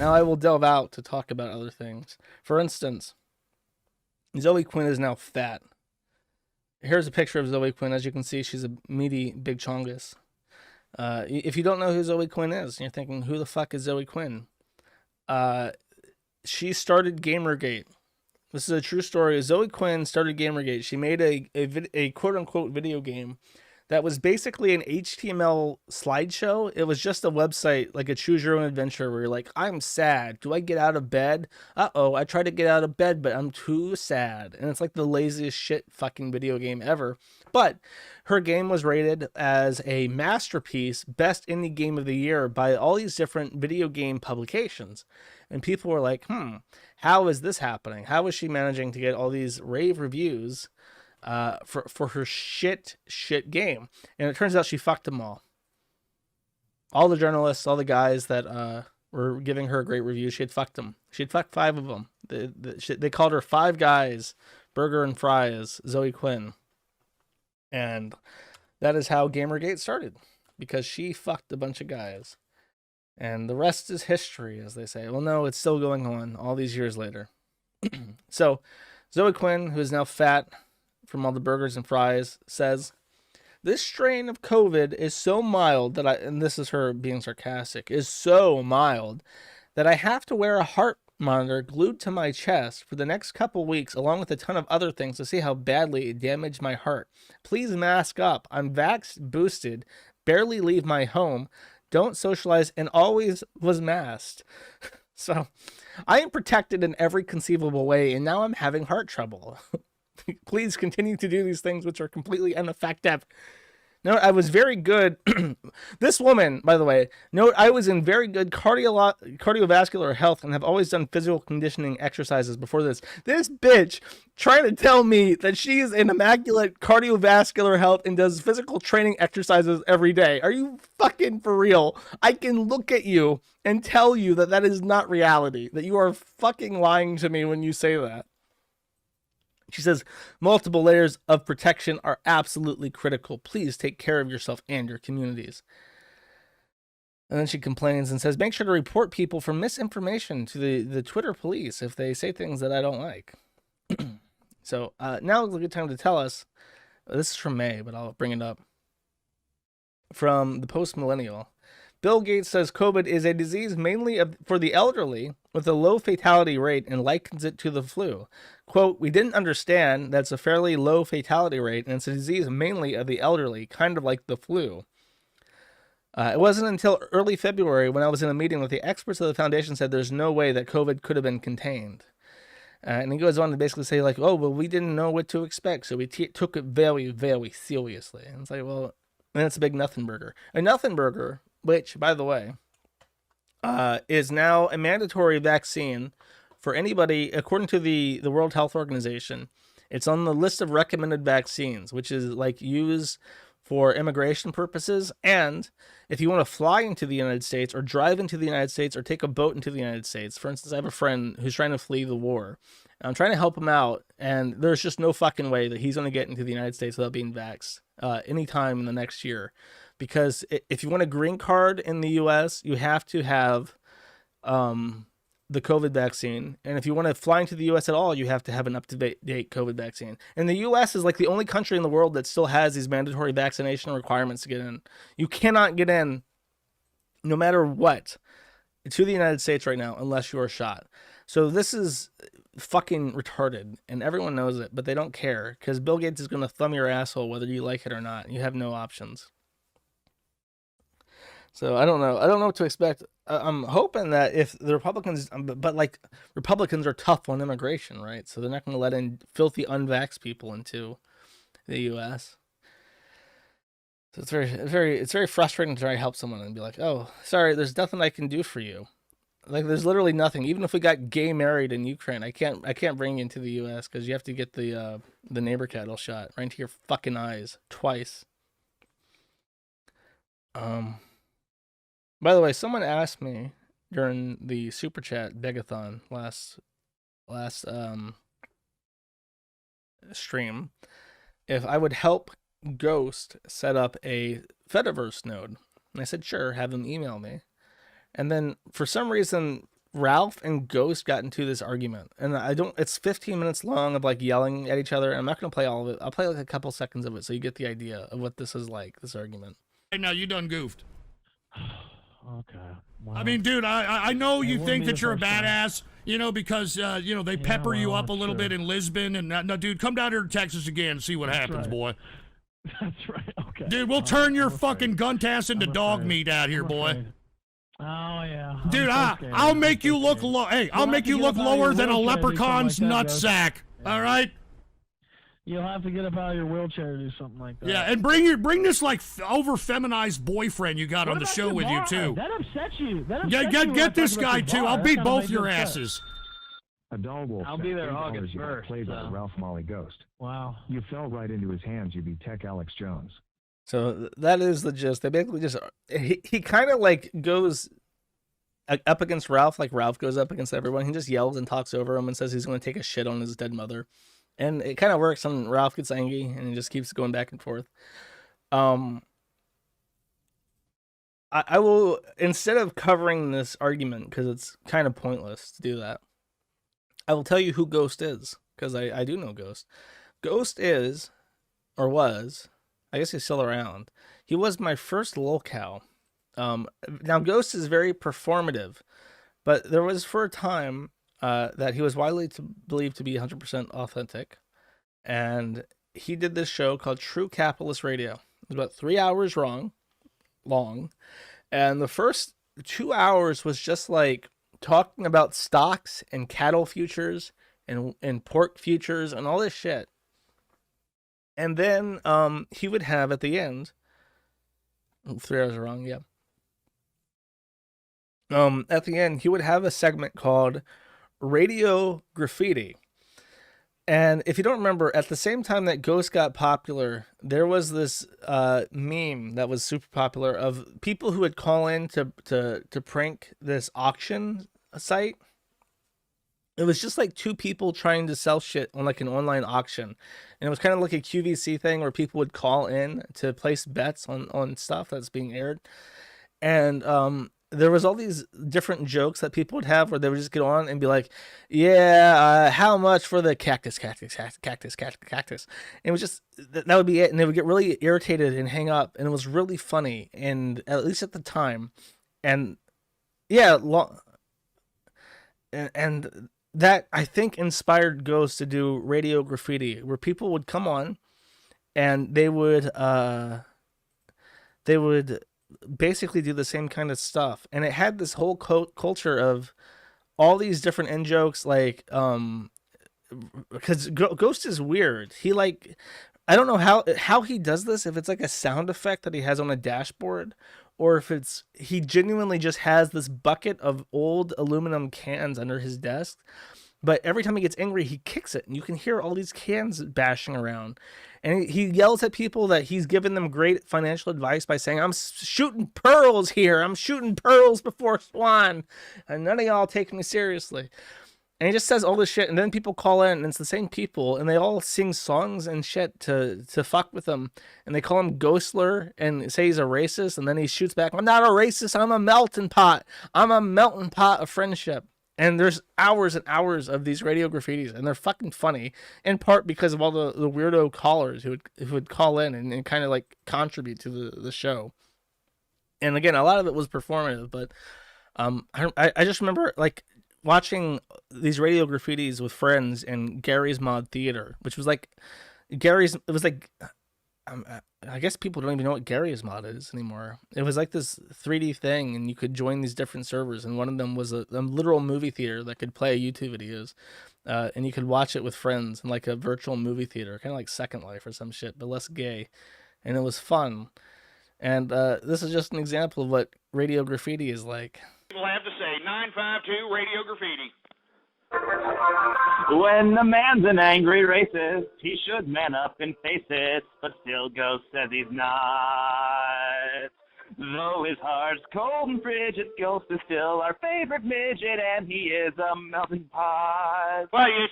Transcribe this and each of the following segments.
Now I will delve out to talk about other things. For instance, Zoe Quinn is now fat. Here's a picture of Zoe Quinn. As you can see, she's a meaty big chongus. If you don't know who Zoe Quinn is, and you're thinking, who the fuck is Zoe Quinn? She started Gamergate. This is a true story. Zoe Quinn started Gamergate. She made a quote-unquote video game that was basically an HTML slideshow. It was just a website, like a choose your own adventure, where you're like, I'm sad. Do I get out of bed? Uh-oh, I tried to get out of bed, but I'm too sad. And it's like the laziest shit fucking video game ever. But her game was rated as a masterpiece, best indie game of the year by all these different video game publications. And people were like, how is this happening? How is she managing to get all these rave reviews for her shit game? And it turns out she fucked them all the journalists, all the guys that were giving her great reviews. She had fucked them. She had fucked 5 of them. They called her 5 guys, burger and fries, Zoe Quinn. And that is how Gamergate started, because she fucked a bunch of guys. And the rest is history, as they say. Well, no, it's still going on all these years later. So Zoe Quinn, who is now fat from all the burgers and fries, says, this strain of COVID is so mild that and this is her being sarcastic, is so mild that I have to wear a heart monitor glued to my chest for the next couple weeks, along with a ton of other things, to see how badly it damaged my heart. Please mask up. I'm vaxxed, boosted, barely leave my home, don't socialize, and always was masked. So I am protected in every conceivable way, and now I'm having heart trouble. Please continue to do these things which are completely ineffective. Note, I was very good. This woman, by the way, note, I was in very good cardiovascular health and have always done physical conditioning exercises before this. This bitch trying to tell me that she's in immaculate cardiovascular health and does physical training exercises every day. Are you fucking for real? I can look at you and tell you that that is not reality, that you are fucking lying to me when you say that. She says, multiple layers of protection are absolutely critical. Please take care of yourself and your communities. And then she complains and says, make sure to report people for misinformation to the Twitter police if they say things that I don't like. So now is a good time to tell us. This is from May, but I'll bring it up. From the Post-Millennial. Bill Gates says COVID is a disease mainly for the elderly with a low fatality rate and likens it to the flu. Quote, we didn't understand that's a fairly low fatality rate and it's a disease mainly of the elderly, kind of like the flu. It wasn't until early February when I was in a meeting with the experts of the foundation said there's no way that COVID could have been contained. And he goes on to basically say like, oh, well, we didn't know what to expect, so we took it very, very seriously. And it's like, well, and it's a big nothing burger. A nothing burger, which, by the way, is now a mandatory vaccine for anybody, according to the World Health Organization. It's on the list of recommended vaccines, which is like used for immigration purposes. And if you want to fly into the United States or drive into the United States or take a boat into the United States. For instance, I have a friend who's trying to flee the war. I'm trying to help him out, and there's just no fucking way that he's going to get into the United States without being vaxxed anytime in the next year. Because if you want a green card in the U.S., you have to have the COVID vaccine. And if you want to fly into the U.S. at all, you have to have an up-to-date COVID vaccine. And the U.S. is like the only country in the world that still has these mandatory vaccination requirements to get in. You cannot get in, no matter what, to the United States right now unless you are shot. So this is fucking retarded, and everyone knows it, but they don't care, because Bill Gates is going to thumb your asshole whether you like it or not. You have no options. So I don't know what to expect. I'm hoping that if the Republicans, but like Republicans are tough on immigration, right? So they're not going to let in filthy unvaxxed people into the U.S. So it's very frustrating to try to help someone and be like, oh, sorry, there's nothing I can do for you. Like, there's literally nothing. Even if we got gay married in Ukraine, I can't bring you into the U.S. because you have to get the neighbor cattle shot right into your fucking eyes twice. By the way, someone asked me during the super chat begathon last stream if I would help Ghost set up a Fediverse node, and I said sure, have him email me. And then for some reason Ralph and Ghost got into this argument, and it's 15 minutes long of like yelling at each other. And I'm not gonna play all of it. I'll play like a couple seconds of it so you get the idea of what this is like, this argument. Hey, now you done goofed. Okay. Wow. I mean, dude, I know you think that you're a badass, you know, because, you know, they pepper you up a little bit in Lisbon. And no, dude, come down here to Texas again and see what happens, boy. That's right. Okay. Dude, we'll turn your fucking gunt ass into dog meat out here, boy. Oh, yeah. Dude, I'll make you look low. Hey, I'll make you look lower than a leprechaun's nutsack. All right? You'll have to get up out of your wheelchair to do something like that. Yeah, and bring this like over-feminized boyfriend you got on the show with you too. That upsets you. Get this guy too. I'll beat both your asses. A dull wolf. I'll be there August 1st. Played by Ralph Molly Ghost. Wow. You fell right into his hands. You beat Tech Alex Jones. So that is the gist. They basically just he kind of like goes up against Ralph, like Ralph goes up against everyone. He just yells and talks over him and says he's going to take a shit on his dead mother. And it kind of works, and Ralph gets angry, and he just keeps going back and forth. I will, instead of covering this argument, because it's kind of pointless to do that, I will tell you who Ghost is, because I do know Ghost. Ghost is, or was, I guess he's still around. He was my first lolcow. Now, Ghost is very performative, but there was for a time that he was widely believed to be 100% authentic. And he did this show called True Capitalist Radio. It was about 3 hours long. And the first 2 hours was just like talking about stocks and cattle futures and pork futures and all this shit. And then he would have at the end, 3 hours are wrong, yeah. At the end, he would have a segment called Radio Graffiti. And if you don't remember, at the same time that Ghost got popular, there was this meme that was super popular of people who would call in to prank this auction site. It was just like two people trying to sell shit on like an online auction. And it was kind of like a QVC thing where people would call in to place bets on stuff that's being aired. And there was all these different jokes that people would have where they would just get on and be like, yeah, how much for the cactus. And it was just, that would be it. And they would get really irritated and hang up. And it was really funny. And at least at the time. And yeah, and that I think inspired Ghost to do Radio Graffiti, where people would come on and they would basically do the same kind of stuff. And it had this whole culture of all these different in jokes, like because Ghost is weird. He like, I don't know how he does this, if it's like a sound effect that he has on a dashboard, or if it's he genuinely just has this bucket of old aluminum cans under his desk. But every time he gets angry, he kicks it, and you can hear all these cans bashing around. And he yells at people that he's given them great financial advice by saying, I'm shooting pearls here. I'm shooting pearls before swan. And none of y'all take me seriously. And he just says all this shit. And then people call in, and it's the same people. And they all sing songs and shit to fuck with him. And they call him Ghostler and say he's a racist. And then he shoots back, I'm not a racist. I'm a melting pot. I'm a melting pot of friendship. And there's hours and hours of these radio graffitis, and they're fucking funny, in part because of all the weirdo callers who would call in and kind of like contribute to the show. And again, a lot of it was performative, but I just remember like watching these radio graffitis with friends in Gary's Mod Theater, which was like it was like I guess people don't even know what Gary's Mod is anymore. It was like this 3D thing, and you could join these different servers, and one of them was a literal movie theater that could play YouTube videos, and you could watch it with friends in like a virtual movie theater, kind of like Second Life or some shit, but less gay, and it was fun. And this is just an example of what Radio Graffiti is like. People have to say 952 Radio Graffiti. When the man's an angry racist, he should man up and face it, but still Ghost says he's not. Though his heart's cold and frigid, Ghost is still our favorite midget, and he is a melting pot. Well, wait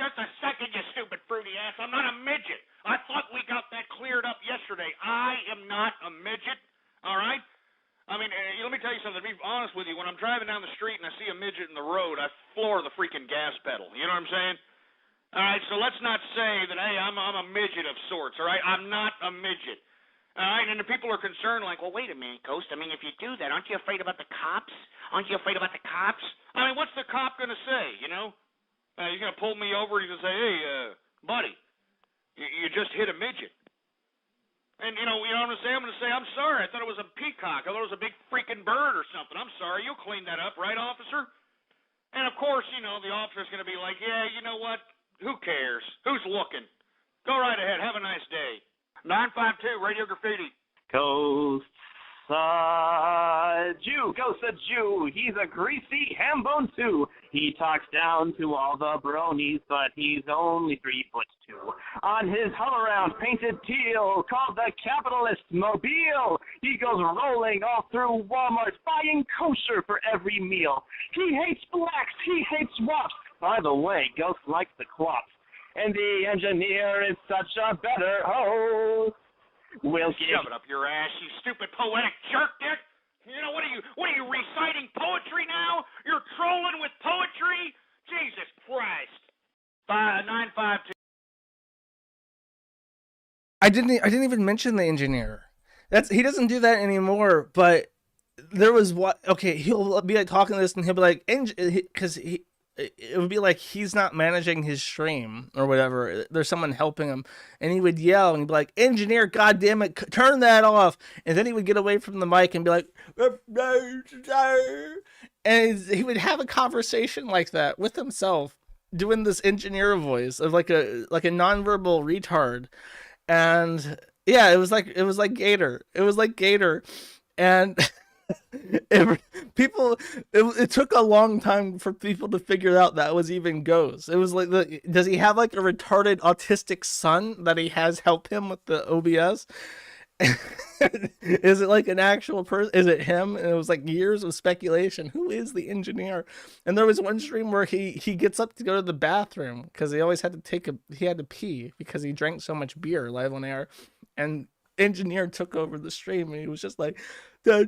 just a second, you stupid fruity ass. I'm not a midget. I thought we got that cleared up yesterday. I am not a midget, all right? I mean, let me tell you something. To be honest with you, when I'm driving down the street and I see a midget in the road, I floor the freaking gas pedal. You know what I'm saying? All right, so let's not say that, hey, I'm a midget of sorts, all right? I'm not a midget. All right, and the people are concerned, like, well, wait a minute, Ghost. I mean, if you do that, aren't you afraid about the cops? Aren't you afraid about the cops? I mean, what's the cop going to say, you know? He's going to pull me over, he's going to say, hey, buddy, you just hit a midget. And, you know what I'm going to say? I'm going to say, I'm sorry, I thought it was a peacock. I thought it was a big freaking bird or something. I'm sorry, you'll clean that up, right, officer? And, of course, you know, the officer's going to be like, yeah, you know what? Who cares? Who's looking? Go right ahead. Have a nice day. 952 Radio Graffiti. Ghost Jew. Ghost Jew. He's a greasy ham bone too. He talks down to all the bronies, but he's only 3'2". On his hull around painted teal, called the Capitalist Mobile, he goes rolling all through Walmart, buying kosher for every meal. He hates blacks. He hates wops. By the way, Ghost likes the quaps. And the engineer is such a better host. We'll give... Shove it up your ass, you stupid poetic jerk dick. You know, what are you reciting poetry now? You're trolling with poetry? Jesus Christ. 952. I didn't even mention the engineer. He doesn't do that anymore, but there was he'll be like talking to this and he'll be like, because it would be like he's not managing his stream or whatever. There's someone helping him, and he would yell and he'd be like, "Engineer, goddamn it, turn that off!" And then he would get away from the mic and be like, and he would have a conversation like that with himself, doing this engineer voice of like a nonverbal retard, and yeah, it was like Gator. It was like Gator, and. It took a long time for people to figure out that was even Ghost. It was like, does he have like a retarded autistic son that he has help him with the OBS? Is it like an actual person? Is it him? And it was like years of speculation. Who is the engineer? And there was one stream where he gets up to go to the bathroom because he always had to he had to pee because he drank so much beer live on air, and engineer took over the stream and he was just like for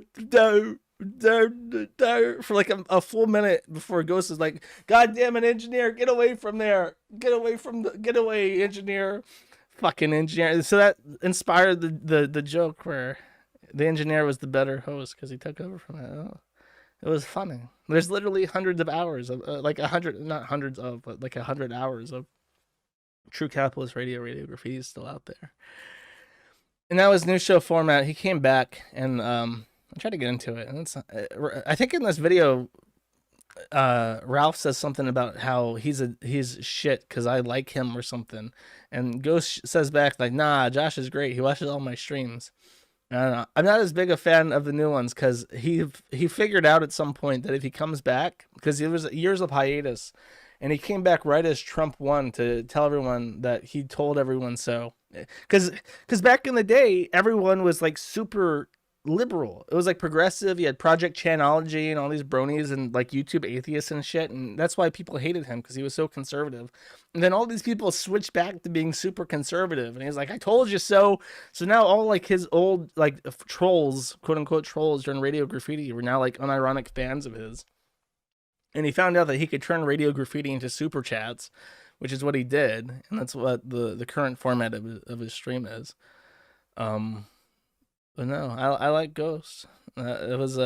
like a full minute before Ghost is like, "God damn it, engineer, get away from there, get away, engineer, fucking engineer." So that inspired the joke where the engineer was the better host because he took over from it. Oh, it was funny. There's literally hundreds of hours of like 100, not hundreds of, but like 100 hours of True Capitalist Radio Graffiti is still out there. And now his new show format, he came back and I tried to get into it. And I think in this video, Ralph says something about how he's shit because I like him or something. And Ghost says back like, "Nah, Josh is great. He watches all my streams." I'm not as big a fan of the new ones because he figured out at some point that if he comes back, because it was years of hiatus, and he came back right as Trump won to tell everyone that he told everyone so. Because back in the day, everyone was like super liberal. It was like progressive. You had Project Chanology and all these bronies and like YouTube atheists and shit. And that's why people hated him, because he was so conservative. And then all these people switched back to being super conservative. And he's like, "I told you so." So now all like his old like trolls, quote unquote trolls during Radio Graffiti, were now like unironic fans of his. And he found out that he could turn Radio Graffiti into super chats, which is what he did, and that's what the current format of his stream is. But no, I like Ghost. It was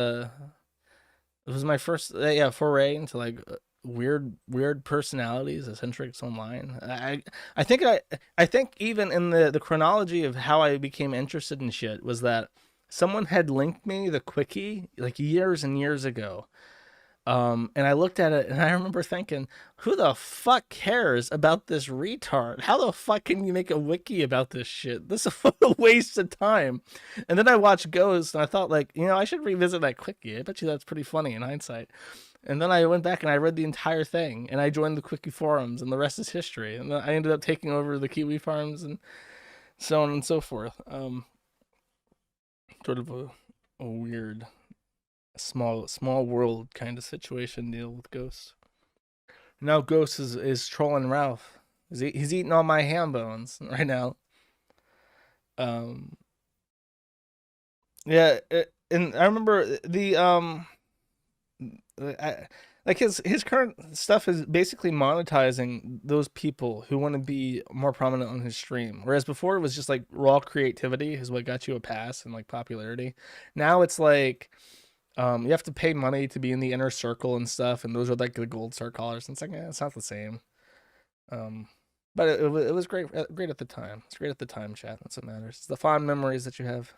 my first foray into like weird personalities, eccentrics online. I think even in the chronology of how I became interested in shit was that someone had linked me the quickie like years and years ago. And I looked at it and I remember thinking, who the fuck cares about this retard? How the fuck can you make a wiki about this shit? This is a waste of time. And then I watched Ghost and I thought like, I should revisit that quickie. I bet you that's pretty funny in hindsight. And then I went back and I read the entire thing and I joined the quickie forums and the rest is history. And then I ended up taking over the Kiwi farms and so on and so forth. Sort of a weird small world kind of situation deal with Ghost. Now Ghost is trolling Ralph. He's eating all my ham bones right now. Yeah, and I remember like his current stuff is basically monetizing those people who want to be more prominent on his stream. Whereas before it was just like raw creativity is what got you a pass and like popularity. Now it's like you have to pay money to be in the inner circle and stuff, and those are like the gold star callers. And it's like, it's not the same. But it was great at the time. It's great at the time, chat. That's what matters. It's the fond memories that you have.